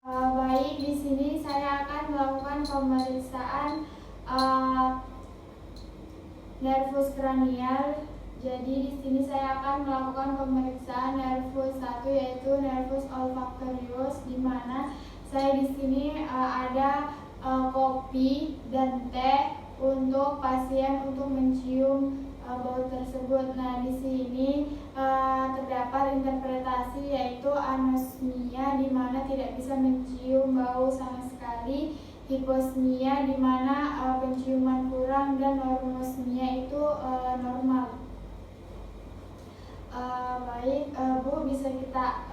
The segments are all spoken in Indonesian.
Baik, di sini saya akan melakukan pemeriksaan nervus kranial. Jadi di sini saya akan melakukan pemeriksaan nervus 1 yaitu nervus olfactorius, di mana saya di sini ada kopi dan teh untuk pasien untuk mencium bau tersebut. Nah, di sini terdapat interpretasi yaitu anosmia, di mana tidak bisa mencium bau sama sekali, hiposmia, di mana penciuman kurang, dan normosmia itu normal. Baik, Bu, bisa kita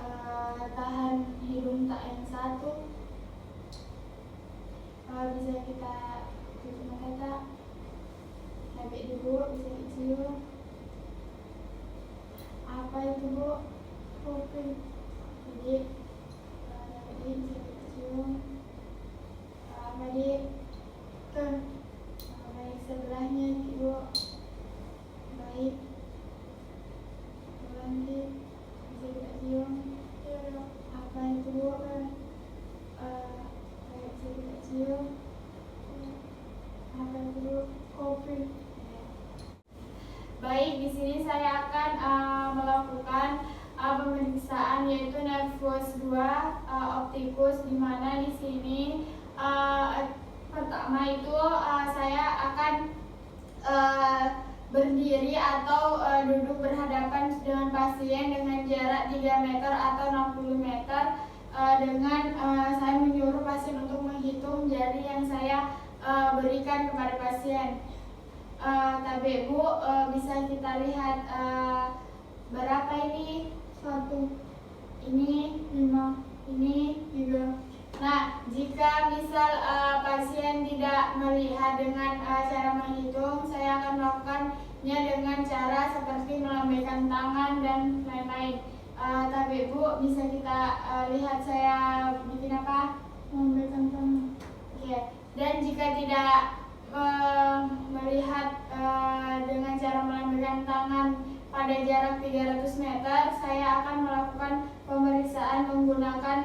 tahan hidung tak yang satu, bisa kita tutup mata, habis dulu bisa dicium. Apa itu, Bu? Kopi. Jadi bisa dicium. Baik, baik sebelahnya, Bu. Baik, nanti bisa kita cium. Apa itu, Bu? Baik, bisa kita cium. Apa itu, Bu? Kopi. Baik, di sini saya akan melakukan pemeriksaan yaitu nervus 2 optikus, di mana di sini pertama itu saya akan berdiri atau duduk berhadapan dengan pasien dengan jarak 3 meter atau 60 meter, dengan saya menyuruh pasien untuk menghitung jari yang saya berikan kepada pasien. Tapi Bu, bisa kita lihat berapa ini? 1, ini 5, ini 3. Nah, jika misal pasien tidak melihat dengan cara menghitung, saya akan melakukannya dengan cara seperti melambaikan tangan dan lain-lain. Tapi Bu, bisa kita lihat saya bikin apa? Melambaikan tangan. Oke. Dan jika tidak melihat dengan cara melambaikan tangan pada jarak 300 meter, saya akan melakukan pemeriksaan menggunakan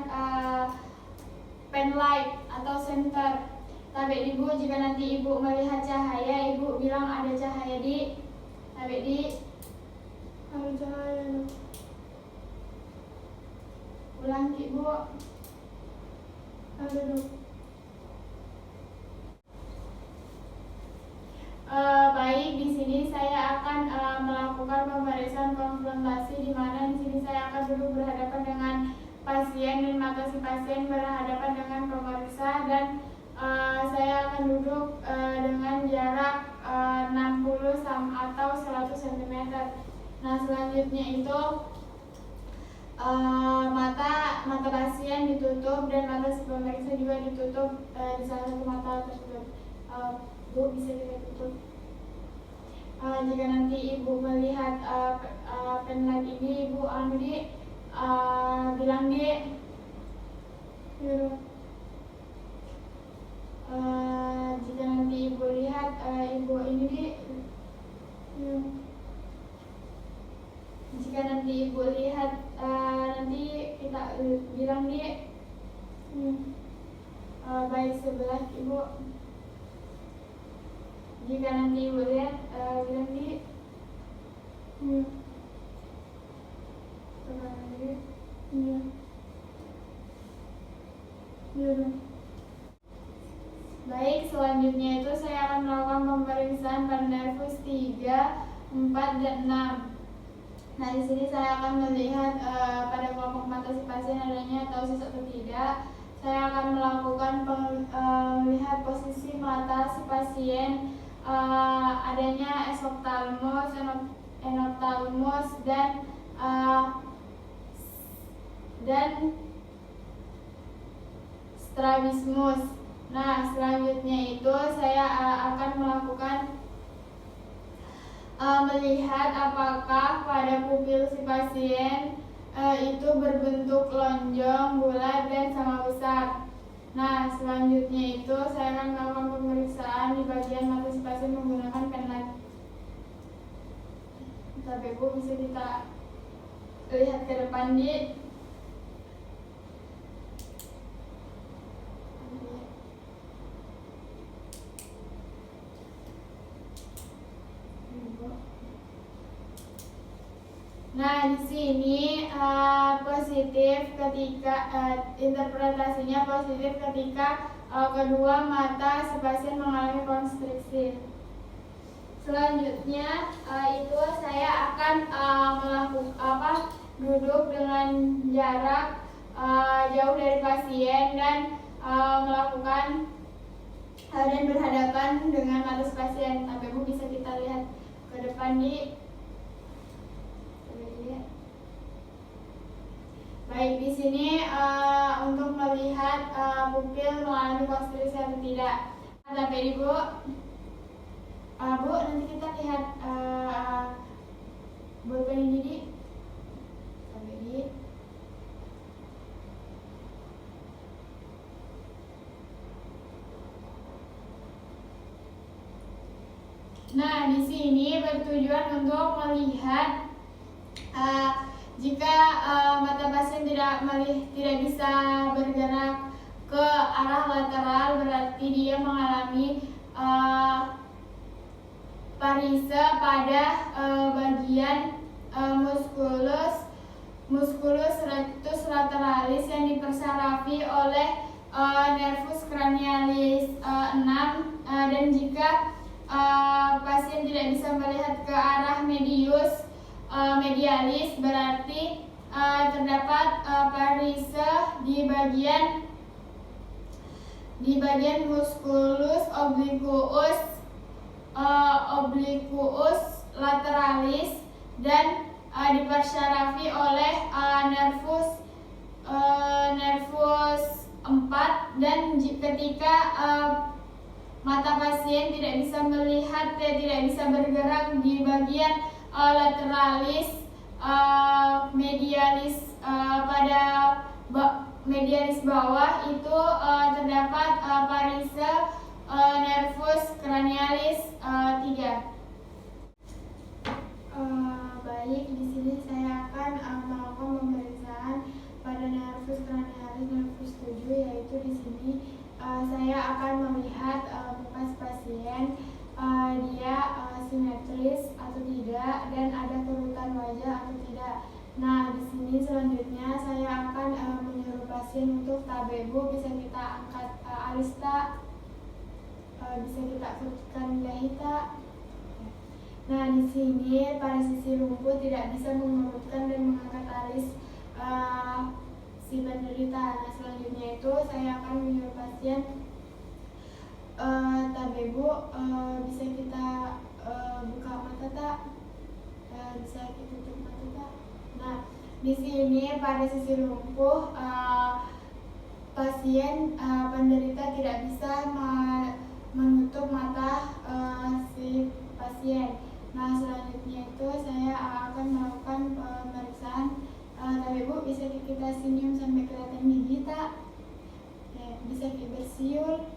pen light atau senter. Tapi Ibu, jika nanti Ibu melihat cahaya, Ibu bilang ada cahaya di, tapi di ada cahaya. Ulang, Ibu. Ada dulu. Baik, di sini saya akan melakukan pemeriksaan konfrontasi, di mana di sini saya akan duduk berhadapan dengan pasien dan mata si pasien berhadapan dengan pemeriksa, dan saya akan duduk dengan jarak 60 atau 100 cm. Nah, selanjutnya itu mata pasien ditutup dan mata si pemeriksa juga ditutup di salah satu mata tersebut. Bu, bisa kita tutup. Jika nanti Ibu melihat pen light ini, Ibu bilang di jika nanti Ibu lihat Ibu ini di jika nanti Ibu lihat nanti kita bilang di baik sebelah Ibu. Jika nanti Ibu lihat bilang di Baik, selanjutnya itu saya akan melakukan pemeriksaan pada nervus 3, 4, dan 6. Nah, di sini saya akan melihat pada kelompok mata si pasien adanya tausis atau tidak. Saya akan melakukan melihat posisi mata si pasien, adanya esoptalmos, enoptalmos, dan strabismus. Nah, selanjutnya itu saya akan melakukan melihat apakah pada pupil si pasien itu berbentuk lonjong, bulat, dan sama besar. Nah, selanjutnya itu saya akan melakukan pemeriksaan di bagian mata si pasien menggunakan pen light. Tapi Bu, bisa kita lihat ke depan di Nah, di sini positif ketika interpretasinya positif ketika kedua mata si pasien mengalami konstriksi. Selanjutnya itu saya akan melakukan duduk dengan jarak jauh dari pasien dan melakukan dan berhadapan dengan mata si pasien. Tapi Bu bisa kita lihat ke depan di baik, di sini untuk melihat pupil mengalami konstriksi atau tidak. Sampai di Bu, Bu nanti kita lihat bolpen ini di sampai di. Nah, di sini bertujuan untuk melihat jika mata pasien tidak bisa bergerak ke arah lateral, berarti dia mengalami parise pada bagian musculus rectus lateralis yang dipersarafi oleh nervus cranialis 6 dan jika pasien tidak bisa melihat ke arah medialis, berarti terdapat parise di bagian musculus obliquus lateralis dan dipersarafi oleh nervus 4 dan ketika mata pasien tidak bisa melihat, tidak bisa bergerak di bagian lateralis medialis pada medialis bawah itu terdapat parise nervus cranialis 3. Baik, di sini saya akan melakukan pemeriksaan pada nervus cranialis nervus 7, yaitu di sini saya akan melihat muka pasien dia simetris atau tidak dan ada kerutan wajah atau tidak. Nah, di sini selanjutnya saya akan menyuruh pasien untuk tabebu, bisa kita angkat alis tak, bisa kita akutkan dahi tak. Nah, di sini pada sisi lumpuh tidak bisa mengerutkan dan mengangkat alis si penderita. Nah, selanjutnya itu saya akan menyuruh pasien tabebu, bisa kita buka mata tak, bisa kita tutup mata tak. Nah, di sini pada sisi lumpuh pasien penderita tidak bisa menutup mata si pasien. Nah, selanjutnya itu saya akan melakukan pemeriksaan tabebu, bisa kita senyum sampai kelihatan gigi tak, bisa kita bersiul,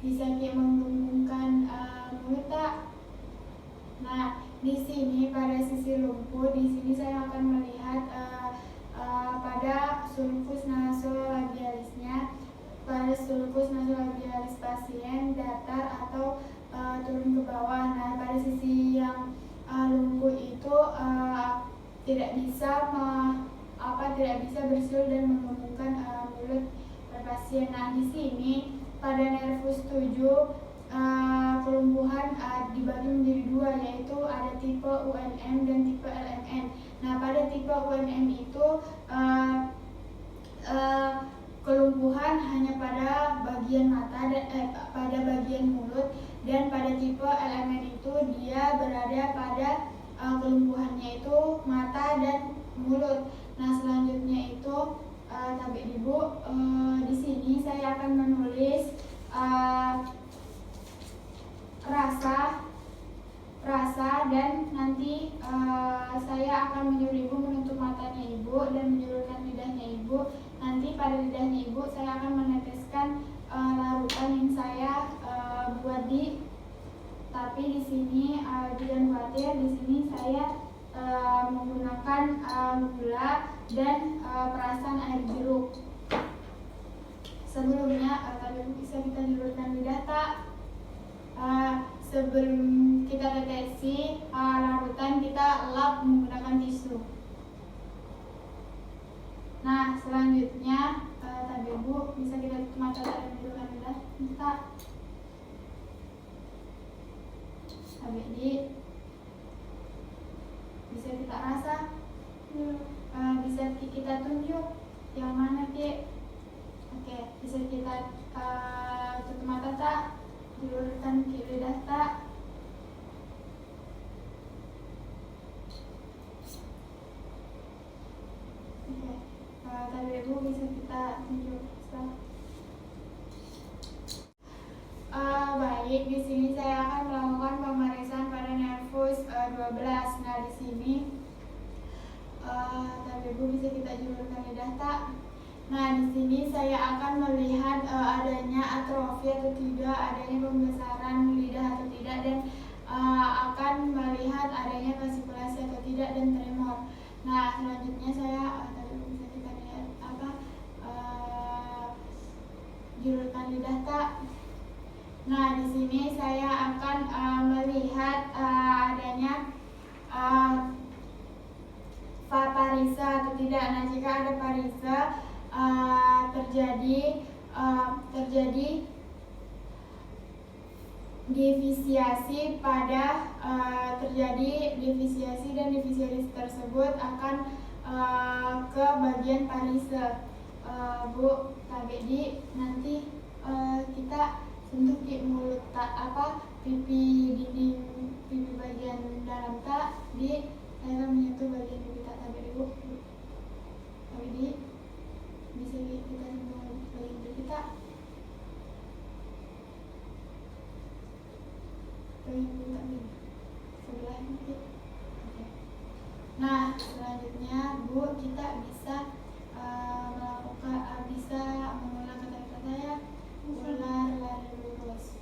bisa kita menggembungkan mulut tak. Nah, di sini pada sisi lumpuh, di sini saya akan melihat pada sulcus nasolabialisnya. Pada sulcus nasolabialis pasien datar atau turun ke bawah. Nah, pada sisi yang lumpuh itu tidak bisa bersiul dan menggembungkan mulut pasien. Nah, di sini pada nervus 7 kelumpuhan dibagi menjadi dua, yaitu ada tipe UNM dan tipe LMN. Nah, pada tipe UNM itu kelumpuhan hanya pada bagian mata dan pada bagian mulut, dan pada tipe LMN itu dia berada pada kelumpuhannya itu mata dan mulut. Nah, selanjutnya itu tabik ibu, di sini saya akan menulis rasa dan nanti saya akan menyuruh ibu menutup matanya ibu dan menjulurkan lidahnya ibu. Nanti pada lidahnya ibu saya akan meneteskan larutan yang saya buat tapi di sini jangan khawatir, di sini saya menggunakan gula dan perasan air jeruk. Sebelumnya bisa kita julurkan lidah tak? sebelum kita deteksi larutan, kita lap menggunakan tisu. Nah, selanjutnya tadi Bu bisa kita tutup mata dan menundukkan lidah. Kita di bisa kita rasa, bisa kita tunjuk yang mana Ki. Oke, bisa kita tutup mata tak, julurkan Ki lidah tak. Oke, tadi Ibu bisa kita tunjuk. Baik, di sini saya akan melakukan pemeriksaan pada nervus 12. Nah, di sini tadi Ibu bisa kita julurkan lidah tak. Nah, di sini saya akan melihat adanya atrofi atau tidak, adanya pembesaran lidah atau tidak, dan akan melihat adanya fascikulasi atau tidak, dan tremor. Nah, selanjutnya saya tadi bisa kita lihat julurkan lidah tak. Nah, di sini saya akan melihat adanya parisa atau tidak. Nah, jika ada parisa terjadi defisiasi pada terjadi defisiasi, dan defisiasi tersebut akan ke bagian parisa. Bu KBD, nanti kita sentuh di mulut tak pipi, dinding pipi bagian dalam tak, di saya akan menyentuh bagian pipi tak tadi Bu. KBD bisa kita sentuh bagian pipi tak, bagian pipi tak ini sebelah ini. Oke. Nah, selanjutnya Bu, kita bisa bisa mengulang kata-kata saya. Ular lari lurus.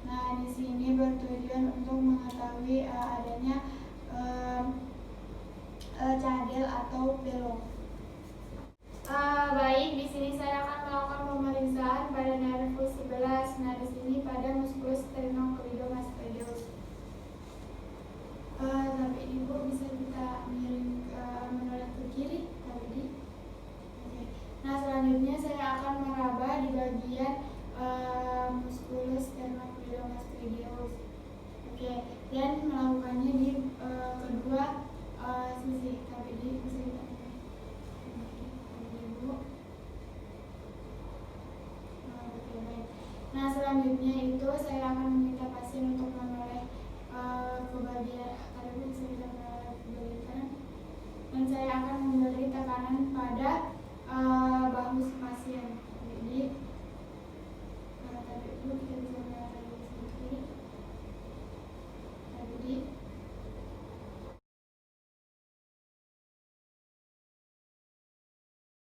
Nah, di sini bertujuan untuk mengetahui adanya cadel atau belok. Baik, di sini saya akan melakukan pemeriksaan pada nervus 11. Nah, di sini pada musculus sternocleidomastoideus. Tapi Ibu bisa kita miring menoleh ke kiri tadi. Nah, selanjutnya saya akan meraba di bagian musculus sternocleidomastoideus. Oke, dan melakukannya di kedua sisi. KBD bisa kita Nah, selanjutnya itu saya akan meminta pasien untuk menoleh ke bagian kanan, bisa kita menoleh ke bagian kanan, dan saya akan memberi tekanan pada bahu pasien.